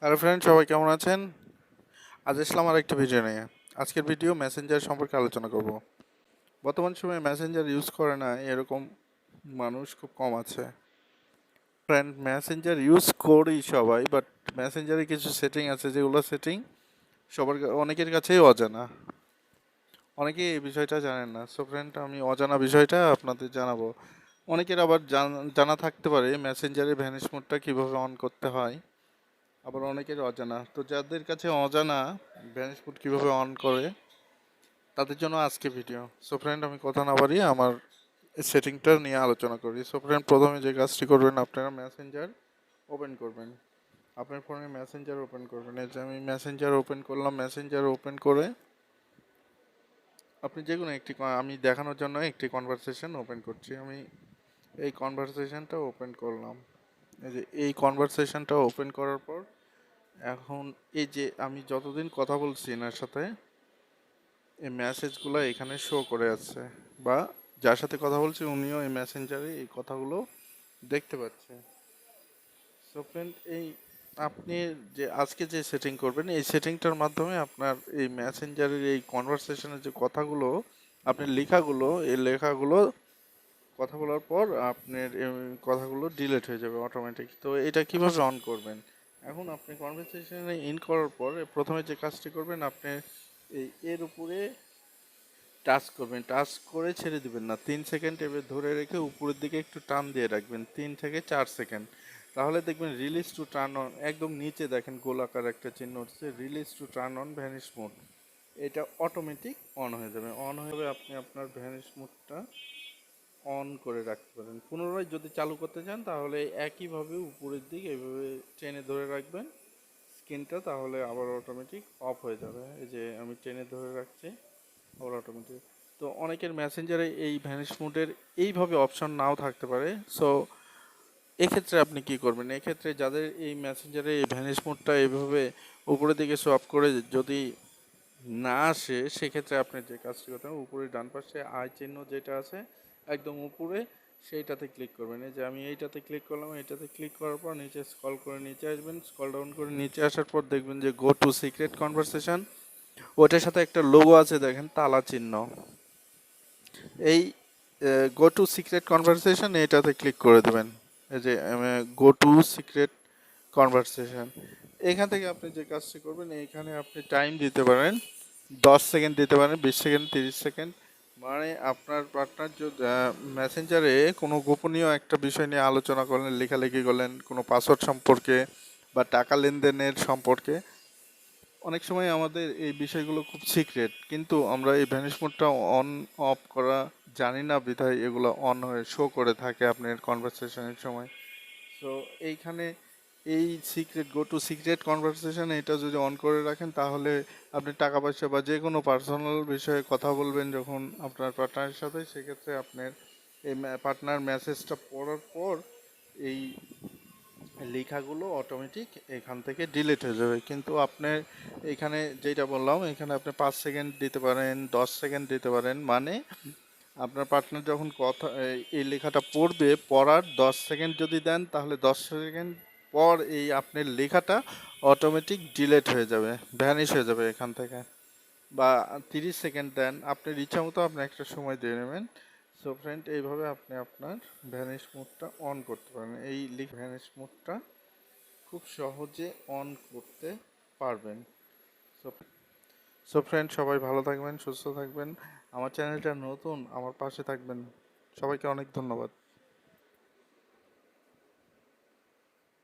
Hello friend, সবাই কেমন আছেন? আজ আসলাম আর একটা ভিডিও নিয়ে। আজকের ভিডিও মেসেঞ্জার সম্পর্কে আলোচনা করব। বর্তমান সময়ে মেসেঞ্জার ইউজ করে না এরকম মানুষ খুব কম আছে। ফ্রেন্ড, মেসেঞ্জার ইউজ করি সবাই, বাট মেসেঞ্জারে কিছু সেটিং আছে যেগুলো সেটিং অনেকের কাছেই অজানা। অনেকে এই বিষয়টা জানেন না। সো ফ্রেন্ড, আমি অজানা বিষয়টা আপনাদের জানাবো। অনেকের আবার জানা থাকতে পারে মেসেঞ্জারে ভ্যানিশ মোডটা কীভাবে অন করতে হয়, আবার অনেকের অজানা। তো যাদের কাছে অজানা ভ্যানিশ মোড কীভাবে অন করে তাদের জন্য আজকে ভিডিও। সো ফ্রেন্ড, আমি কথা না বাড়িয়ে আমার সেটিংটা নিয়ে আলোচনা করি। সো ফ্রেন্ড, প্রথমে যে কাজটি করবেন, আপনারা মেসেঞ্জার ওপেন করবেন। আপনার ফোনে মেসেঞ্জার ওপেন করবেন। এই যে আমি মেসেঞ্জার ওপেন করলাম। মেসেঞ্জার ওপেন করে আপনি যে কোনো একটি আমি দেখানোর জন্য একটি কনভারসেশন ওপেন করছি। আমি এই কনভারসেশনটা ওপেন করলাম। এই যে এই কনভারসেশনটা ওপেন করার পর এখন এই যে আমি যতদিন কথা বলছি এনার সাথে, এই মেসেজগুলো এখানে শো করে আছে, বা যার সাথে কথা বলছি উনিও এই মেসেঞ্জারে এই কথাগুলো দেখতে পাচ্ছে। সো ফ্রেন্ড, এই আপনি যে আজকে যে সেটিং করবেন, এই সেটিংটার মাধ্যমে আপনার এই মেসেঞ্জারের এই কনভারসেশনের যে কথাগুলো, আপনার লেখাগুলো, এই লেখাগুলো কথা বলার পর আপনার কথাগুলো ডিলিট হয়ে যাবে অটোমেটিক। তো এটা কিভাবে অন করবেন? এখন আপনি কনভারসেশনে ইন করার পর প্রথমে যে কাজটি করবেন, আপনি এর উপরে টাচ করবেন। টাচ করে ছেড়ে দিবেন না, 3 সেকেন্ড এবার ধরে রেখে উপরের দিকে একটু টান দিয়ে রাখবেন, 3 থেকে 4 সেকেন্ড। তাহলে দেখবেন রিলিজ টু টার্ন অন, একদম নিচে দেখেন গোলাকার একটা চিহ্ন হচ্ছে release to turn on vanish mode. এটা অটোমেটিক অন হয়ে যাবে। আপনি আপনার ভ্যানিশ মোডটা অন করে রাখতে পারেন। পুনরায় যদি চালু করতে চান তাহলে একইভাবে উপরের দিকে এভাবে টেনে ধরে রাখবেন স্ক্রিনটা, তাহলে আবার অটোমেটিক অফ হয়ে যাবে। এই যে আমি টেনে ধরে রাখছি, আবার অটোমেটিক। তো অনেকের মেসেঞ্জারে এই ভ্যানিশ মোডের এইভাবে অপশন নাও থাকতে পারে। সো এক্ষেত্রে আপনি কি করবেন? এক্ষেত্রে যাদের এই মেসেঞ্জারে এই ভ্যানিশ মোডটা এইভাবে উপরের দিকে সোয়াপ করে যদি না আসে, সেক্ষেত্রে আপনি যে কাজটি করতে হবে, উপরে ডান পাশে আই চিহ্ন যেটা আছে একদম উপরে, সেইটাতে ক্লিক করবেন। এই যে আমি এইটাতে ক্লিক করলাম। এইটাতে ক্লিক করার পর নিচে স্ক্রল করে নিচে আসবেন। স্ক্রল ডাউন করে নিচে আসার পর দেখবেন যে গো টু সিক্রেট কনভারসেশন, ওটার সাথে একটা লোগো আছে দেখেন, তালা চিহ্ন। এই গো টু সিক্রেট কনভারসেশন এটাতে ক্লিক করে দেবেন। এই যে গো টু সিক্রেট কনভারসেশন, এখান থেকে আপনি যে কাজটি করবেন, এইখানে আপনি টাইম দিতে পারেন, 10 সেকেন্ড দিতে পারেন, 20 সেকেন্ড, 30 সেকেন্ড। মানে আপনার পার্টনার যদি মেসেঞ্জারে কোনো গোপনীয় একটা বিষয় নিয়ে আলোচনা করলেন, লেখালেখি করলেন কোনো পাসওয়ার্ড সম্পর্কে বা টাকা লেনদেনের সম্পর্কে। অনেক সময় আমাদের এই বিষয়গুলো খুব সিক্রেট, কিন্তু আমরা এই ভ্যানিশ মোডটা অন অফ করা জানি না, বিধায় এগুলো অন হয়ে শো করে থাকে আপনার কনভারসেশনের সময়। সো এইখানে এই secret go to secret conversation এটা যদি অন করে রাখেন, তাহলে আপনি টাকা পয়সা বা যে কোনো পার্সোনাল বিষয়ে কথা বলবেন যখন আপনার পার্টনারের সাথে, সেক্ষেত্রে আপনার এই পার্টনার মেসেজটা পড়ার পর এই লেখাগুলো অটোমেটিক এখান থেকে ডিলিট হয়ে যাবে। কিন্তু আপনার এখানে যেটা বললাম, এখানে আপনি 5 সেকেন্ড দিতে পারেন, 10 সেকেন্ড দিতে পারেন। মানে আপনার পার্টনার যখন কথা এই লেখাটা পড়বে, পড়ার 10 সেকেন্ড যদি দেন, তাহলে 10 সেকেন্ড পর এই আপনার লেখাটা অটোমেটিক ডিলিট হয়ে যাবে, ভ্যানিশ হয়ে যাবে এখান থেকে। বা 30 সেকেন্ড দেন, আপনার ইচ্ছা মতো আপনি একটা সময় দিয়ে নেবেন। সো ফ্রেন্ড, এইভাবে আপনি আপনার ভ্যানিশ মোডটা অন করতে পারেন। এই ভ্যানিশ মোডটা খুব সহজে অন করতে পারবেন। সো সো ফ্রেন্ড, সবাই ভালো থাকবেন, সুস্থ থাকবেন। আমার চ্যানেলটা নতুন, আমার পাশে থাকবেন। সবাইকে অনেক ধন্যবাদ।